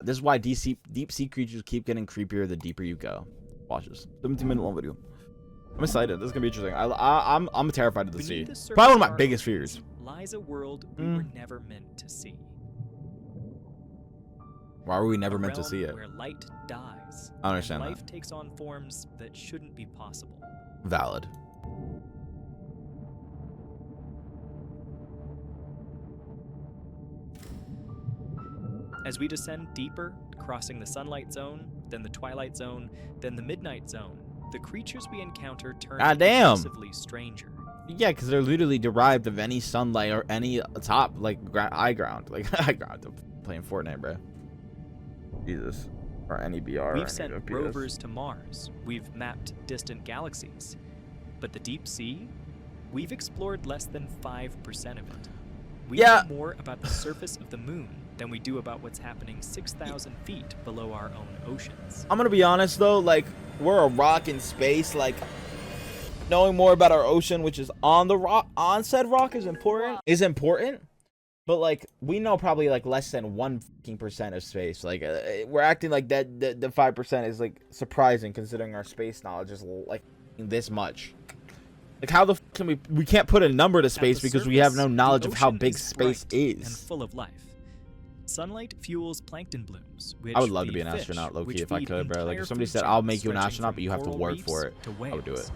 This is why deep sea creatures keep getting creepier the deeper you go. Watch this. 17-minute long video. I'm excited. This is gonna be interesting. I'm terrified of the sea. Probably one of my biggest fears. Lies a world we were never meant to see. Why were we never meant to see it? Where light dies. I understand life that. takes on forms that shouldn't be possible. Valid. As we descend deeper, crossing the sunlight zone, then the twilight zone, then the midnight zone, the creatures we encounter turn progressively stranger. Yeah, because they're literally derived of any sunlight or any top, like, high ground. Like, high ground. I'm playing Fortnite, bro. Jesus. Or any BR. We've sent rovers to Mars. We've mapped distant galaxies. But the deep sea, we've explored less than 5% of it. We know more about the surface of the moon than we do about what's happening 6,000 feet below our own oceans. I'm gonna be honest though, like, we're a rock in space. Like, knowing more about our ocean, which is on the rock, on said rock, is important. But like, we know probably like less than 1% of space. Like, we're acting like that the 5% is like surprising considering our space knowledge is like this much. Like, how the f can we can't put a number to space because we have no knowledge of how big space is. And full of life. Sunlight fuels plankton blooms, which I would love to be an astronaut, low-key, if I could, bro. Like, if somebody said, I'll make you an astronaut, but you have to work for it, I would do it.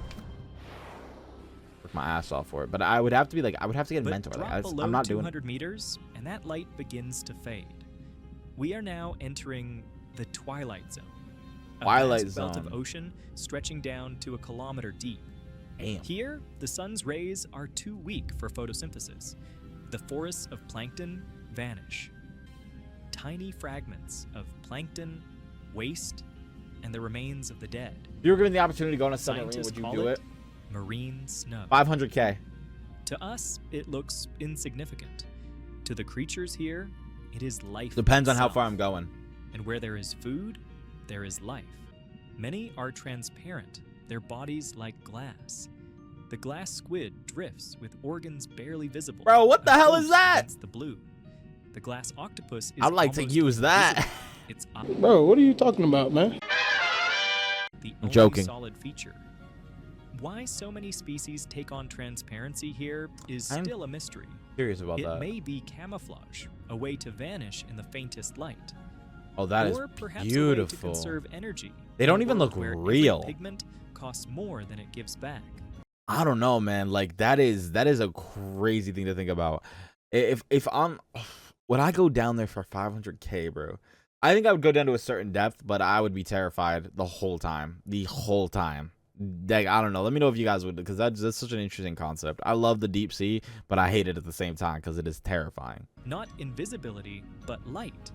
Work my ass off for it. But I would have to be like, I would have to get a mentor. Like, I'm not doing 200 meters, and that light begins to fade. We are now entering the twilight zone. Twilight Zone. A belt of ocean stretching down to 1 kilometer deep. Damn. Here, the sun's rays are too weak for photosynthesis. The forests of plankton vanish. Tiny fragments of plankton, waste, and the remains of the dead. If you were given the opportunity to go on a submarine, would you do it? Marine snow. 500K. To us, it looks insignificant. To the creatures here, it is life. Depends on how itself. far I'm going. And where there is food, there is life. Many are transparent, their bodies like glass. The glass squid drifts with organs barely visible. Bro, what the hell is that? The blue. The glass octopus is I'd like to use that. It's Bro, what are you talking about, man? The I'm only joking. solid feature. Why so many species take on transparency here is still a mystery. Curious about that. It may be camouflage, a way to vanish in the faintest light. Oh, that is or perhaps beautiful. A way to conserve energy. They don't even look where real. Every pigment costs more than it gives back. I don't know, man. Like, that is a crazy thing to think about. If I'm, would I go down there for 500K, bro? I think I would go down to a certain depth, but I would be terrified the whole time. The whole time. Like, I don't know. Let me know if you guys would, because that's such an interesting concept. I love the deep sea, but I hate it at the same time because it is terrifying. Not invisibility, but light.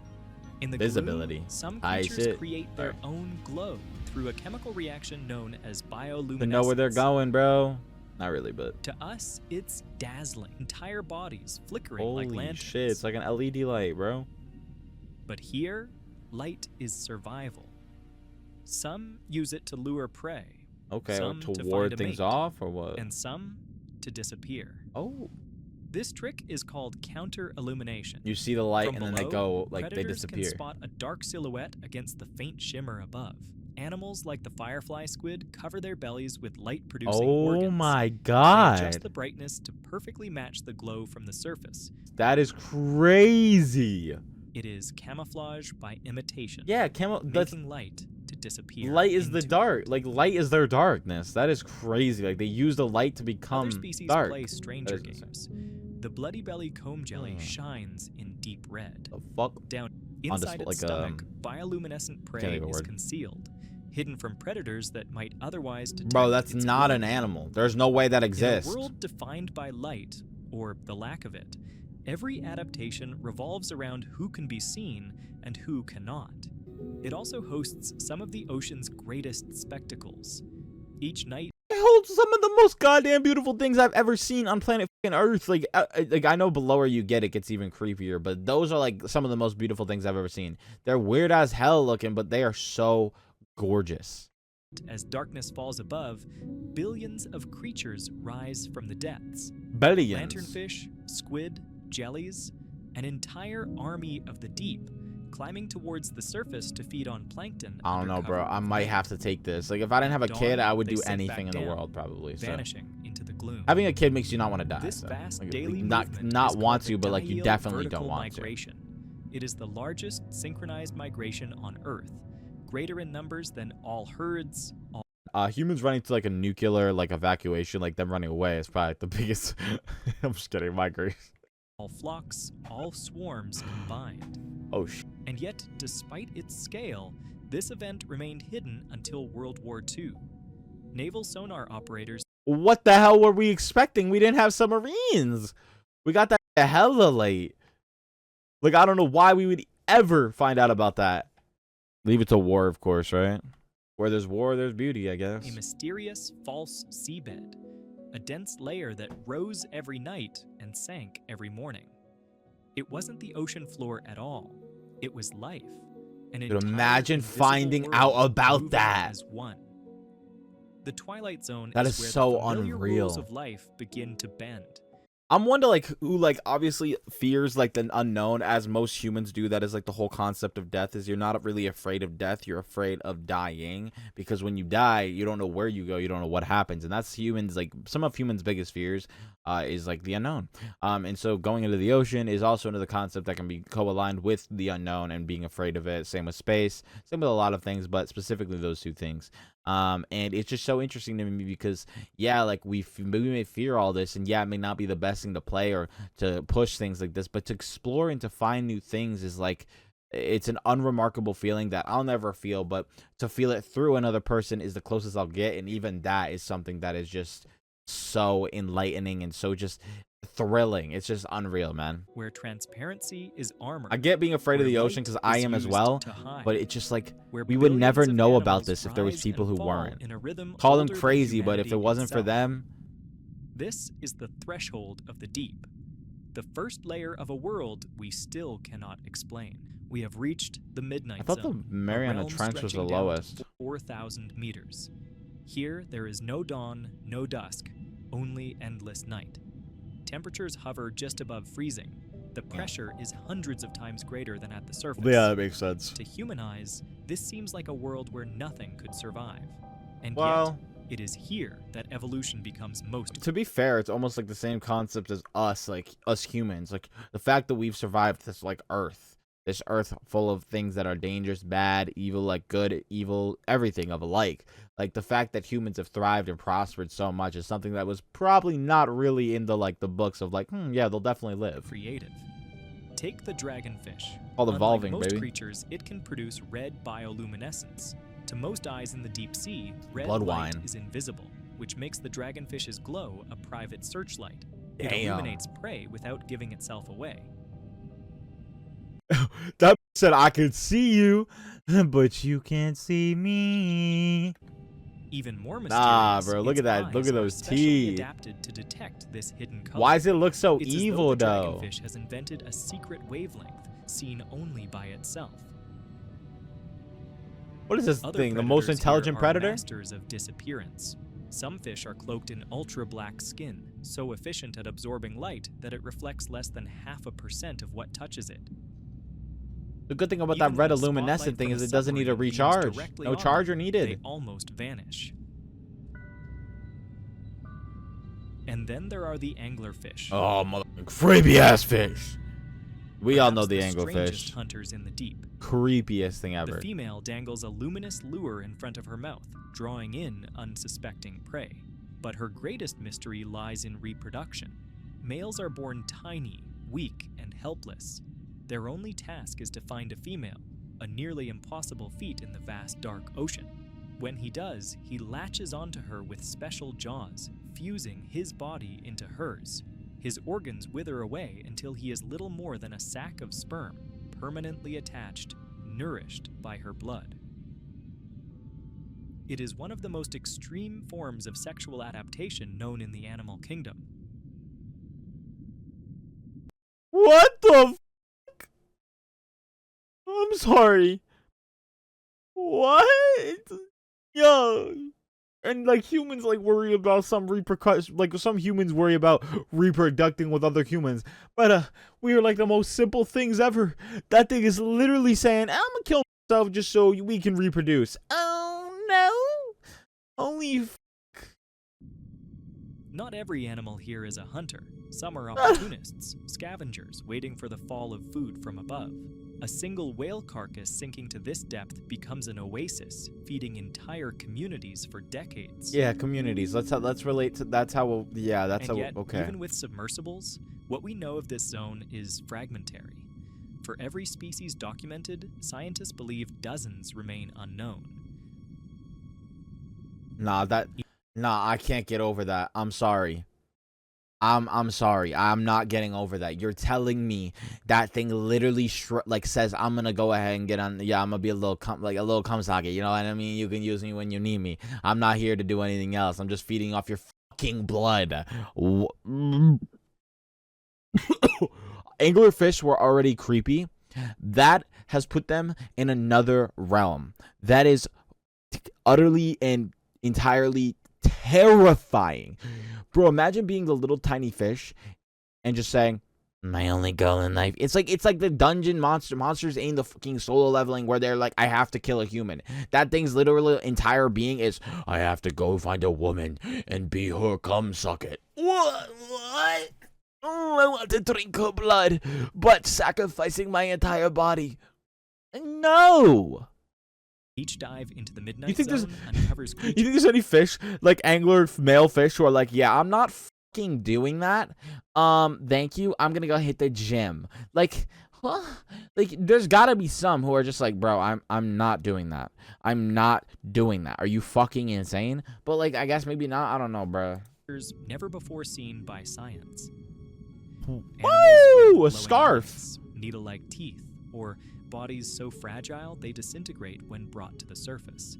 In the visibility, gloom, some creatures create their own glow through a chemical reaction known as bioluminescence. To know where they're going, bro. Not really, but to us, it's dazzling. Entire bodies flickering like lanterns. Holy shit, it's like an LED light, bro. But here, light is survival. Some use it to lure prey. Okay, some to find ward a things mate, off, or what? And some to disappear. Oh. This trick is called counter-illumination. You see the light, From and then below, they go, like, they predators disappear. Can spot a dark silhouette against the faint shimmer above. Animals like the firefly squid cover their bellies with light-producing organs. Oh my god. They adjust the brightness to perfectly match the glow from the surface. That is crazy. It is camouflage by imitation. Yeah, making light to disappear. Light is the dark. Like, light is their darkness. That is crazy. Like, they use the light to become Other species dark. play stranger games. The bloody belly comb jelly shines in deep red. The fuck? Down inside its stomach, bioluminescent prey is concealed, hidden from predators that might otherwise detect. Bro, that's its not glow. an animal. There's no way that exists. In a world defined by light, or the lack of it, every adaptation revolves around who can be seen and who cannot. It also hosts some of the ocean's greatest spectacles. Each night, it holds some of the most goddamn beautiful things I've ever seen on planet Earth. Like I know below where you get it gets even creepier, but those are like some of the most beautiful things I've ever seen. They're weird as hell looking, but they are so gorgeous. As darkness falls above, billions of creatures rise from the depths. Billions. Lanternfish, squid, jellies, an entire army of the deep climbing towards the surface to feed on plankton. I don't know, bro. under cover I of might night. have to take this. Like, if I didn't have a Dawn, kid, I would they do sink anything in back the down, world, probably. So. vanishing into the gloom. Having a kid makes you not want to die. This so. vast Like, daily not movement not is want called to, the but like you diel definitely vertical don't want migration. It is the largest synchronized migration on Earth, greater in numbers than all herds, all to. Humans running to like a nuclear like evacuation, like them running away, is probably like, the biggest. I'm just kidding. Migration. all flocks, all swarms combined. Oh And yet, despite its scale, this event remained hidden until World War II. Naval sonar operators What the hell were we expecting? We didn't have submarines. We got that hella late. Like, I don't know why we would ever find out about that. Leave it to war, of course, right? Where there's war, there's beauty, I guess. a mysterious false seabed, a dense layer that rose every night and sank every morning. It wasn't the ocean floor at all. It was life. An Dude, entire imagine invisible finding world out about moving that. as one. The Twilight Zone That is is where so the familiar rules unreal. of life begin to bend. I'm one to like who like obviously fears like the unknown, as most humans do. That is like the whole concept of death, is you're not really afraid of death, you're afraid of dying, because when you die you don't know where you go, you don't know what happens. And that's humans, like some of humans' biggest fears is like the unknown. And so going into the ocean is also another concept that can be co-aligned with the unknown and being afraid of it. Same with space, same with a lot of things, but specifically those two things. And it's just so interesting to me because, yeah, like we may fear all this, and yeah, it may not be the best thing to play or to push things like this, but to explore and to find new things is like, it's an unremarkable feeling that I'll never feel, but to feel it through another person is the closest I'll get. And even that is something that is just so enlightening and so just thrilling. It's just unreal, man. Where transparency is armor. I get being afraid of the ocean because I am as well, but it's just like we would never know about this if there was people who weren't. Call them crazy, but if it wasn't for them. This is the threshold of the deep, the first layer of a world we still cannot explain. We have reached the midnight I thought zone, the Mariana a realm Trench was the stretching down to lowest. 4,000 meters. Here there is no dawn, no dusk, only endless night. Temperatures hover just above freezing. The pressure is hundreds of times greater than at the surface. Yeah, that makes sense. To human eyes, this seems like a world where nothing could survive. And Well, yet, it is here that evolution becomes most. to be fair, it's almost like the same concept as us, like us humans. Like the fact that we've survived this like this earth full of things that are dangerous, bad, evil, like good, evil, everything of alike. Like the fact that humans have thrived and prospered so much is something that was probably not really in the like the books of like, yeah, they'll definitely live. Creative. Take the dragonfish. All evolving, Unlike most baby. creatures, it can produce red bioluminescence. To most eyes in the deep sea, red Blood light wine. is invisible, which makes the dragonfish's glow a private searchlight. It Damn. illuminates prey without giving itself away. That said, I could see you, but you can't see me. Even more Nah, mysterious, bro, look its at that. eyes Look at are those specially teeth. adapted to detect this hidden color. Why does it look so It's as evil, though the though? dragonfish has invented a secret wavelength seen only by itself. What is this Other thing? The most predators intelligent here are predator? masters of disappearance. Some fish are cloaked in ultra-black skin, so efficient at absorbing light that it reflects less than 0.5% of what touches it. The good thing about Even that red when a luminescent spotlight thing from is a it doesn't need to submarine beams recharge. directly No on charger them, needed. They almost vanish. And then there are the anglerfish. Oh, mother creepy ass fish. We all know Perhaps the strangest anglerfish. hunters in the deep. Creepiest thing The ever. female dangles a luminous lure in front of her mouth, drawing in unsuspecting prey. But her greatest mystery lies in reproduction. Males are born tiny, weak, and helpless. Their only task is to find a female, a nearly impossible feat in the vast dark ocean. When he does, he latches onto her with special jaws, fusing his body into hers. His organs wither away until he is little more than a sack of sperm, permanently attached, nourished by her blood. It is one of the most extreme forms of sexual adaptation known in the animal kingdom. What the fuck? I'm sorry. What? Yo. and like humans like worry about some repercussions, like some humans worry about reproducing with other humans, but we are like the most simple things ever. That thing is literally saying, I'm gonna kill myself just so we can reproduce. Oh no, only Not every animal here is a hunter. Some are opportunists, scavengers waiting for the fall of food from above. A single whale carcass sinking to this depth becomes an oasis, feeding entire communities for decades. yeah, communities. Let's relate to that's how yeah, that's And how yet, okay. even with submersibles, what we know of this zone is fragmentary. For every species documented, scientists believe dozens remain unknown. Nah, I can't get over that. I'm sorry. I'm sorry. I'm not getting over that. You're telling me that thing literally like says I'm gonna go ahead and get on. Yeah, I'm gonna be a little cum socket. You know what I mean? You can use me when you need me. I'm not here to do anything else. I'm just feeding off your fucking blood. Anglerfish were already creepy. That has put them in another realm. That is utterly and entirely terrifying. Bro, imagine being the little tiny fish and just saying, my only goal in life. It's like the dungeon monsters in the fucking solo leveling where they're like, I have to kill a human. That thing's literally entire being is, I have to go find a woman and be her cum sucket. What? Oh, I want to drink her blood, but sacrificing my entire body. No. Each dive into the midnight zone uncovers You think there's any fish, like angler male fish, who are like, yeah, I'm not fucking doing that. Thank you. I'm gonna go hit the gym. Like, huh? Like, there's gotta be some who are just like, bro, I'm not doing that. I'm not doing that. Are you fucking insane? But like, I guess maybe not. I don't know, bro. Never before seen by science. Woo! A scarf. Needle-like teeth, or bodies so fragile they disintegrate when brought to the surface.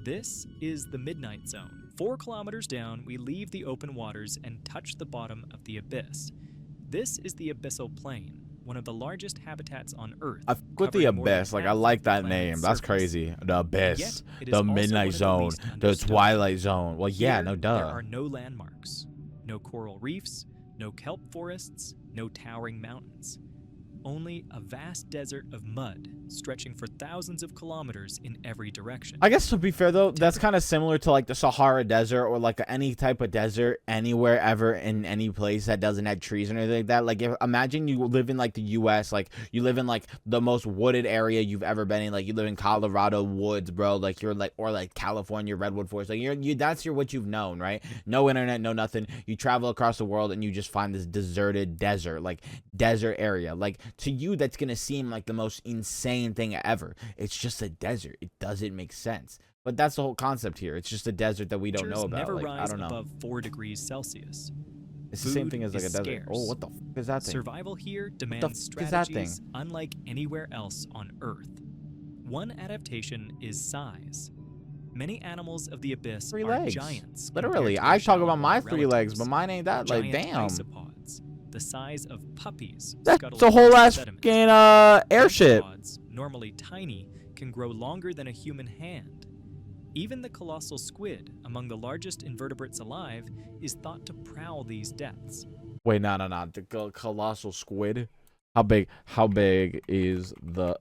This is the Midnight Zone. 4 kilometers down, we leave the open waters and touch the bottom of the abyss. This is the Abyssal Plain, one of the largest habitats on Earth. I with the Abyss, like I like that name. That's crazy. The Abyss, the Midnight Zone, the Twilight Zone. Well, yeah, no duh. There are no landmarks, no coral reefs, no kelp forests, no towering mountains. Only a vast desert of mud stretching for thousands of kilometers in every direction. I guess to be fair though, that's kind of similar to like the Sahara Desert or like any type of desert anywhere ever in any place that doesn't have trees or anything like that. Like imagine you live in like the US, like you live in like the most wooded area you've ever been in. Like you live in Colorado woods, bro. Like you're like, or like California redwood forest. Like that's what you've known, right? No internet, no nothing. You travel across the world and you just find this deserted desert, like desert area. Like to you, that's gonna seem like the most insane thing ever. It's just a desert. It doesn't make sense. But that's the whole concept here. It's just a desert that we don't know about. Never like, rise I don't know. above 4 degrees Celsius. It's the same thing as like a desert. Scarce. Oh, what the f is that thing? Survival here demands is that thing? strategies unlike anywhere else on Earth. One adaptation is size. Many animals of the abyss Three are legs. giants. Literally, compared to I their talk about shallower my 3 legs, relatives. but mine ain't that. Like, Giant damn. isopods, the size of puppies. That's scuttle a whole across ass sediment. fucking airship. Isopods, normally tiny, can grow longer than a human hand. Even the colossal squid, among the largest invertebrates alive, is thought to prowl these depths. Wait, no. The colossal squid. How big is the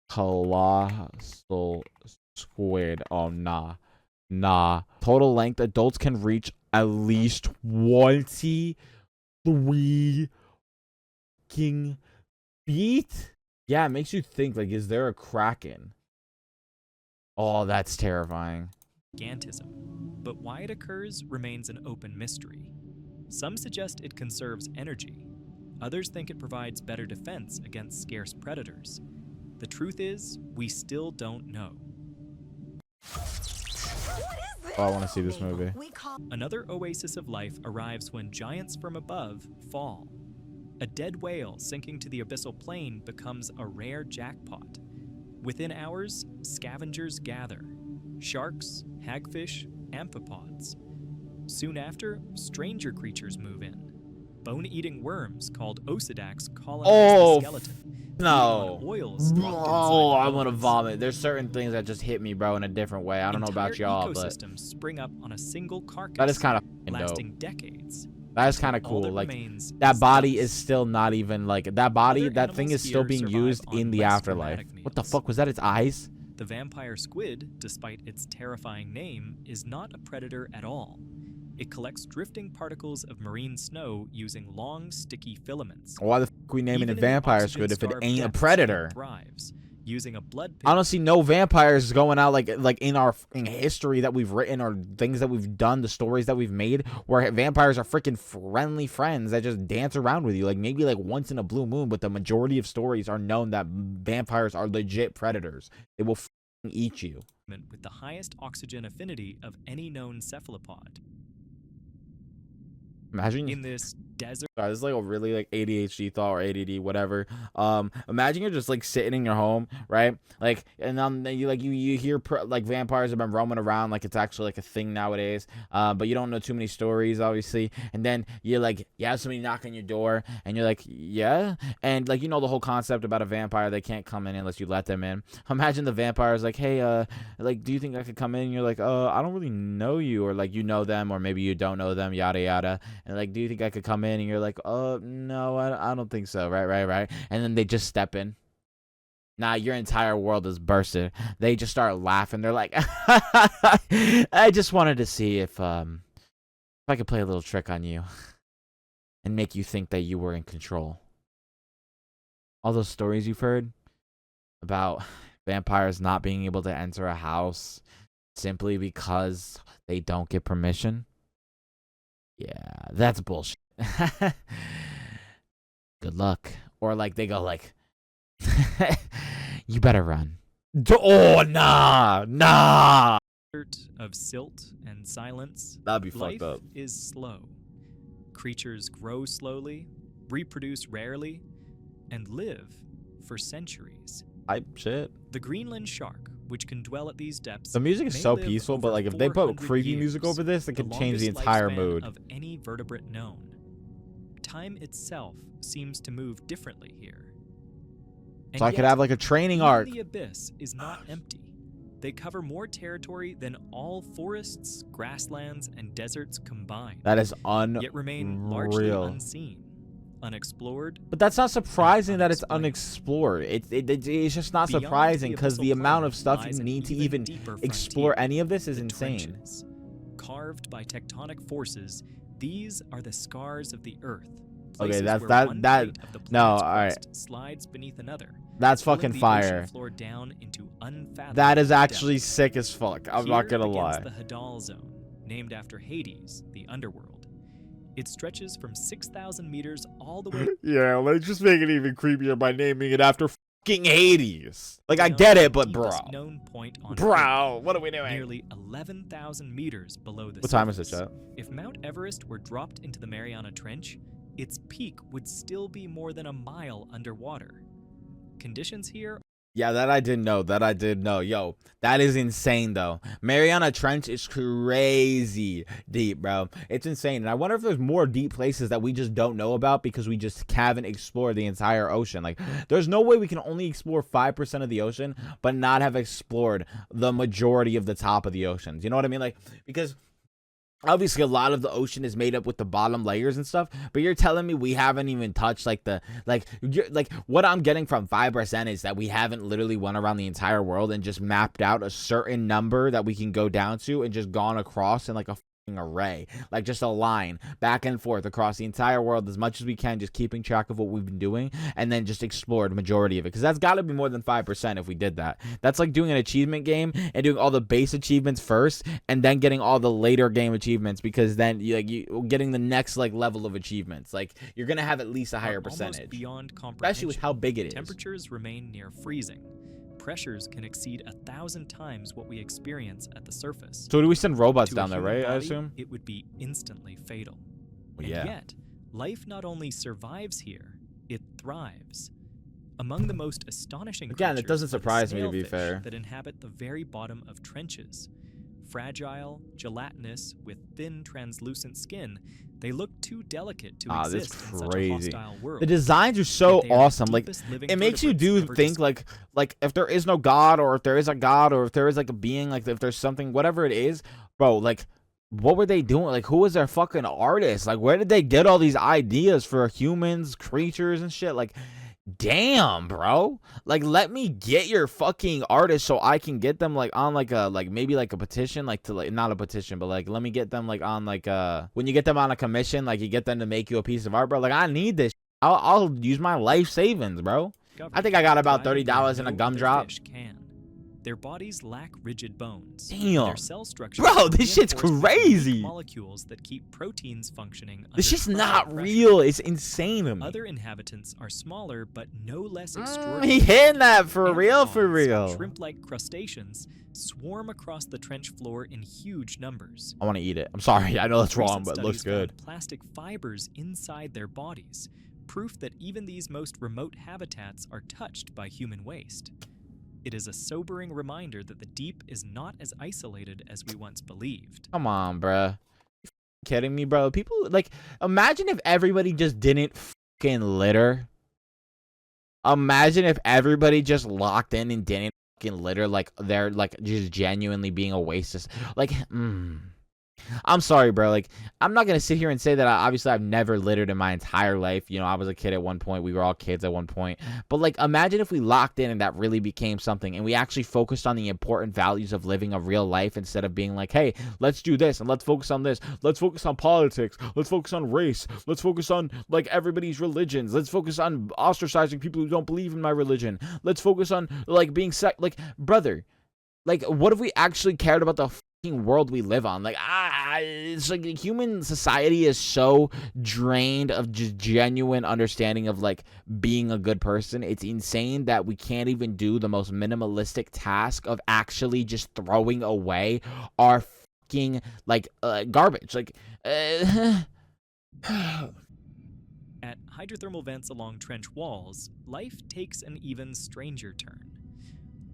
colossal squid? Oh, nah. Total length, adults can reach at least 23 fucking feet. Yeah, it makes you think, like, is there a kraken? Oh, that's terrifying. Gigantism. But why it occurs remains an open mystery. Some suggest it conserves energy. Others think it provides better defense against scarce predators. The truth is, we still don't know. Oh, I want to see this movie. Another oasis of life arrives when giants from above fall. A dead whale sinking to the abyssal plain becomes a rare jackpot. Within hours, scavengers gather. Sharks, hagfish, amphipods. Soon after, stranger creatures move in. Bone-eating worms called osidax colonize the skeleton, No. On oils locked inside Oh, the I want to bones. vomit. There's certain things that just hit me, bro, in a different way. I don't know about y'all, but ecosystems spring up on a single carcass, that is kind of dope. lasting decades. That is kind of All cool. that Like, remains that is body dust. is still not even, like, that body, Other that thing is animals still here being survive used on in the less afterlife. dramatic What the meals. fuck? Was that its eyes? The vampire squid, despite its terrifying name, is not a predator at all. It collects drifting particles of marine snow using long, sticky filaments. Why the fuck are we naming Even it in the vampire squid if it oxygen-starved ain't a depths, predator? it thrives, using a blood I don't pigment. see no vampires going out like in our fucking history that we've written or things that we've done, the stories that we've made, where vampires are freaking friendly friends that just dance around with you. Like maybe like once in a blue moon, but the majority of stories are known that vampires are legit predators. They will fucking eat you. With the highest oxygen affinity of any known cephalopod. Imagine In this desert, sorry, this is like a really like ADHD thought or ADD, whatever. Imagine you're just like sitting in your home, right? Like, and then you hear like vampires have been roaming around, like it's actually like a thing nowadays. But you don't know too many stories, obviously. And then you have somebody knock on your door, and you're like, yeah, and like you know the whole concept about a vampire, they can't come in unless you let them in. Imagine the vampire's like, hey, like, do you think I could come in? And you're like, I don't really know you, or like you know them, or maybe you don't know them, yada yada. And like, do you think I could come in? And you're like, no, I don't think so. Right. And then they just step in. Nah, your entire world is bursted. They just start laughing. They're like, I just wanted to see if I could play a little trick on you and make you think that you were in control. All those stories you've heard about vampires not being able to enter a house simply because they don't get permission. Yeah, that's bullshit. Good luck. Or like they go like, you better run. Oh, nah. of silt and silence, That'd be life fucked up. is slow. Creatures grow slowly, reproduce rarely, and live for centuries. Shit. The Greenland shark, which can dwell at these depths, The music is may so live peaceful, but over like if they put 400 creepy music years, over this, it the could change the longest entire lifespan mood. of any vertebrate known. Time itself seems to move differently here. So I could have like a training arc. The abyss is not empty. They cover more territory than all forests, grasslands, and deserts combined. That is Yet remain largely unreal. unseen, unexplored. But that's not surprising that it's unexplained. unexplored. It's just not Beyond surprising the because the abyssal amount of plain stuff lies you an need to even even deeper explore frontier, any of this is the insane. trenches. Carved by tectonic forces, these are the scars of the earth. Okay, places that's where one that. plate of the No, planet's all right. crust slides beneath another. That's pulling fucking the fire. ocean floor down into unfathomable That is actually depths. sick as fuck. I'm not gonna Here lie. begins the Hadal Zone, named after Hades, the underworld. It stretches from 6,000 meters all the way Yeah, let's just make it even creepier by naming it after fucking Hades. Like I down get to it, the but bro, deepest known point on Earth, bro, what are we doing? nearly 11,000 meters below the What time is it, surface. chat? If Mount Everest were dropped into the Mariana Trench, its peak would still be more than a mile underwater. Conditions here. Yeah, that I did know. Yo, that is insane, though. Mariana Trench is crazy deep, bro. It's insane. And I wonder if there's more deep places that we just don't know about because we just haven't explored the entire ocean. Like, there's no way we can only explore 5% of the ocean, but not have explored the majority of the top of the oceans. You know what I mean? Like, because obviously a lot of the ocean is made up with the bottom layers and stuff, but you're telling me we haven't even touched like what I'm getting from 5% is that we haven't literally went around the entire world and just mapped out a certain number that we can go down to and just gone across in like a array, like just a line back and forth across the entire world as much as we can, just keeping track of what we've been doing, and then just explored majority of it, because that's got to be more than 5% if we did that. That's like doing an achievement game and doing all the base achievements first and then getting all the later game achievements, because then you getting the next like level of achievements, like you're gonna have at least a higher percentage, beyond comprehension. especially with how big it is. Temperatures remain near freezing. Pressures can exceed 1,000 times what we experience at the surface. So do we send robots To a down there, human right? I body, assume. it would be instantly fatal. Well, And yeah. yet, life not only survives here, it thrives. Among the most astonishing Again, it creatures doesn't are the surprise me, to be snailfish fair. that inhabit the very bottom of trenches. Fragile, gelatinous, with thin, translucent skin, they look too delicate to That's exist in such a crazy. hostile world. The designs are so Yet they are the awesome. Like, deepest living it makes you vertebrates do ever think like if there is no God, or if there is a God, or if there is like a being, like if there's something, whatever it is, bro, like what were they doing? Like, who was their fucking artist? Like, where did they get all these ideas for humans, creatures, and shit? Like, damn, bro. Like, let me get your fucking artist so I can get them like on like a maybe like a petition, like to like not a petition, but like let me get them like on like when you get them on a commission, like you get them to make you a piece of art, bro. Like, I need this. I'll use my life savings, bro. I think I got about $30 in a gumdrop. Their bodies lack rigid bones. Damn. Their cell structure, bro, this shit's reinforced by unique crazy. molecules that keep proteins functioning. This shit's under not pressure. real. It's insane to me. Other inhabitants are smaller, but no less He extraordinary. hitting that for real, for Amphipods, real. Shrimp-like crustaceans swarm across the trench floor in huge numbers. I want to eat it. I'm sorry. I know that's wrong, Recent but it looks studies good. found plastic fibers inside their bodies, proof that even these most remote habitats are touched by human waste. It is a sobering reminder that the deep is not as isolated as we once believed. Come on, bruh. You kidding me, bro? People, like, imagine if everybody just didn't fucking litter. Imagine if everybody just locked in and didn't fucking litter, like they're like just genuinely being a waste of, like, I'm sorry, bro. Like, I'm not gonna sit here and say that obviously I've never littered in my entire life. You know, I was a kid at one point. We were all kids at one point. But like, imagine if we locked in and that really became something, and we actually focused on the important values of living a real life instead of being like, hey, let's do this and let's focus on this. Let's focus on politics. Let's focus on race. Let's focus on like everybody's religions. Let's focus on ostracizing people who don't believe in my religion. Let's focus on like being like, brother. Like, what if we actually cared about the world we live on? Like, it's like human society is so drained of just genuine understanding of like being a good person. It's insane that we can't even do the most minimalistic task of actually just throwing away our fucking like garbage. Like, At hydrothermal vents along trench walls, life takes an even stranger turn.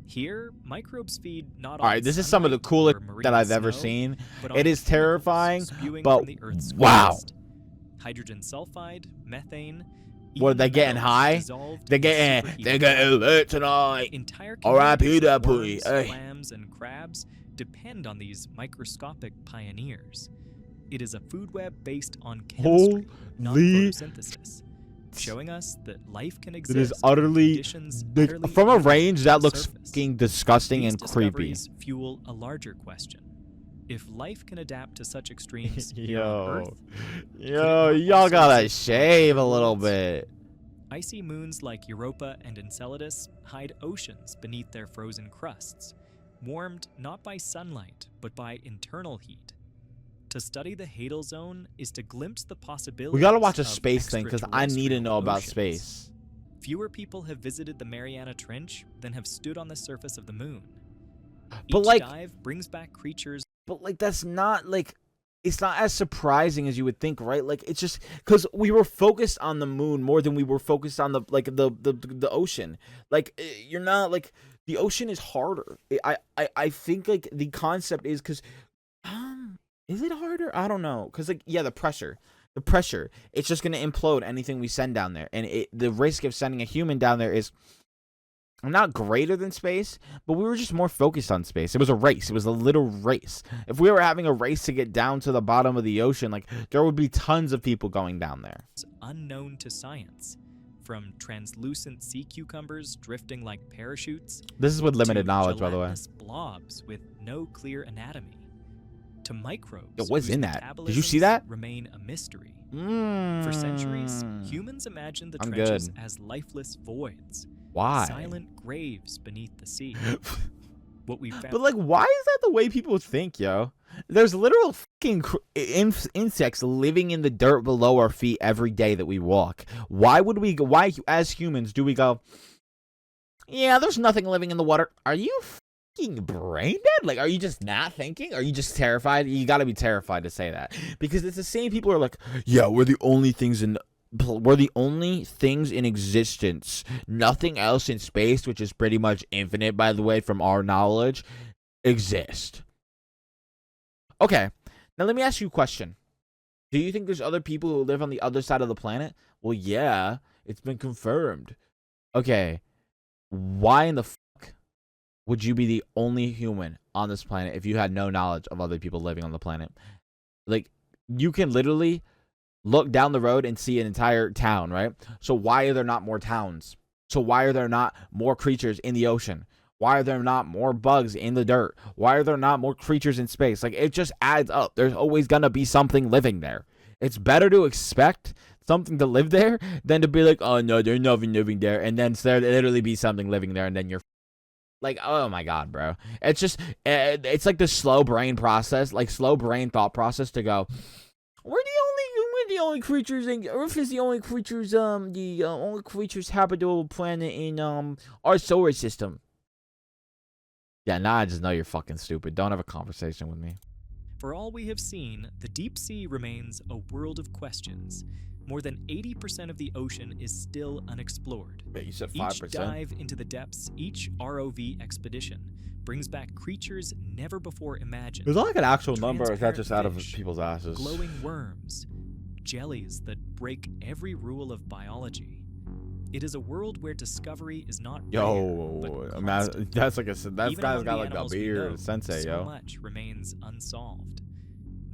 Here, microbes feed not all right, this is some of the coolest that I've ever seen. It is terrifying, but wow. Hydrogen sulfide, methane. What, are they getting high? They're getting lit tonight. Entire R.I.P. that communities pussy. of worms, Hey. clams, and crabs depend on these microscopic pioneers. It is a food web based on chemistry, not Holy photosynthesis, showing us that life can It exist is in utterly, conditions like, utterly from a alien range to that the looks surface. fucking disgusting These and creepy. discoveries fuel a larger question. If life can adapt to such extremes here on Earth, Yo, not y'all also gotta exist on shave a other little worlds? bit. Icy moons like Europa and Enceladus hide oceans beneath their frozen crusts, warmed not by sunlight, but by internal heat. To study the Hadal Zone is to glimpse the possibilities. We gotta watch a of space thing because I need to know about extraterrestrial space. oceans. Fewer people have visited the Mariana Trench than have stood on the surface of the moon. But Each like, dive brings back creatures. but like that's not like, it's not as surprising as you would think, right? Like, it's just because we were focused on the moon more than we were focused on the ocean. Like, you're not like, the ocean is harder. I think like the concept is because is it harder? I don't know. Because, like, yeah, the pressure. It's just going to implode anything we send down there. And the risk of sending a human down there is not greater than space, but we were just more focused on space. It was a race. It was a little race. If we were having a race to get down to the bottom of the ocean, like, there would be tons of people going down there. Unknown to science. From translucent sea cucumbers drifting like parachutes. This is with limited to knowledge, by the way. gelatinous blobs with no clear anatomy. To microbes. Yo, what's whose in that? Did you see that? Remain a mystery. For centuries, humans imagined the trenches as lifeless voids. Why? Silent graves beneath the sea. What we found. But like, why is that the way people think, yo? There's literal fucking insects living in the dirt below our feet every day that we walk. Why would we go? Why, as humans, do we go, yeah, there's nothing living in the water? Are you fucking brain dead? Like, are you just not thinking? Are you just terrified? You gotta be terrified to say that. Because it's the same people who are like, yeah, we're the only things in existence. Nothing else in space, which is pretty much infinite, by the way, from our knowledge, exist. Okay, now let me ask you a question. Do you think there's other people who live on the other side of the planet? Well, yeah, it's been confirmed. Okay, why in the fuck would you be the only human on this planet if you had no knowledge of other people living on the planet? Like, you can literally look down the road and see an entire town, right? So why are there not more towns? So why are there not more creatures in the ocean? Why are there not more bugs in the dirt? Why are there not more creatures in space? Like, it just adds up. There's always gonna be something living there. It's better to expect something to live there than to be like, oh no, there's nothing living there, and then there literally be something living there, and then you're like, oh my god, bro. It's just, it's like the slow brain process, like slow brain thought process to go, we're the only creatures in Earth is the only creatures, the only creatures habitable planet in our solar system. Yeah, now I just know you're fucking stupid. Don't have a conversation with me. For all we have seen, the deep sea remains a world of questions. More than 80% of the ocean is still unexplored. Yeah, you said 5%. Each dive into the depths, each ROV expedition, brings back creatures never before imagined. Is that like an actual number, or is that just out of people's asses? Glowing worms, jellies that break every rule of biology. It is a world where discovery is not rare, but constant. That's like that Even guy's among got the like a animals we beard, know, sensei, so yo. much remains unsolved.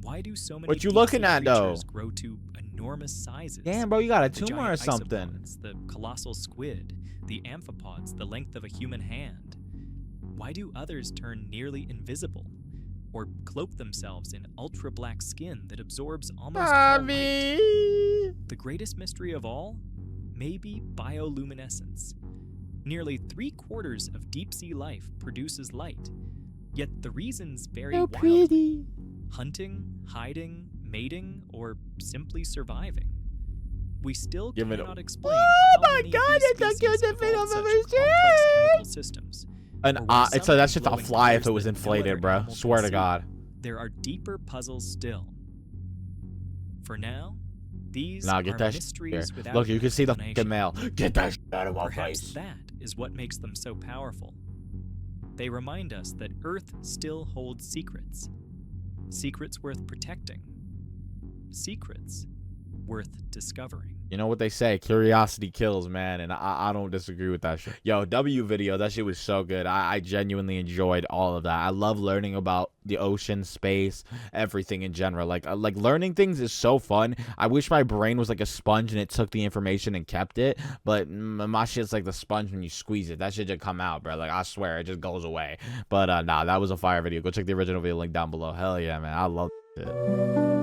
Why do so many What you deep-sea looking at, though? creatures grow to enormous sizes? Damn, bro, you got a The tumor or giant something. isopods, the colossal squid, the amphipods the length of a human hand. Why do others turn nearly invisible? Or cloak themselves in ultra-black skin that absorbs almost all light? The greatest mystery of all may be bioluminescence. Nearly 3/4 of deep-sea life produces light, yet the reasons vary wildly. Hunting, hiding, mating, or simply surviving. We still cannot explain how many of these species evolved such complex chemical systems. And or why it's some that's have just a glowing fly if colors it was that no inflated, other bro. animal Swear can to see. God. There are deeper puzzles still. For now, these Nah, are get that shit mysteries here. without Look, you can see the explanation. fucking mail. Get that shit out of my Perhaps face. that is what makes them so powerful. They remind us that Earth still holds secrets. Secrets worth protecting. Secrets worth discovering. You know what they say, curiosity kills, man, and I don't disagree with that shit. Yo, W video, that shit was so good. I genuinely enjoyed all of that. I love learning about the ocean, space, everything in general. Like learning things is so fun. I wish my brain was like a sponge and it took the information and kept it, but my shit's like the sponge when you squeeze it. That shit just come out, bro. Like, I swear, it just goes away. But nah, that was a fire video. Go check the original video link down below. Hell yeah, man. I love it.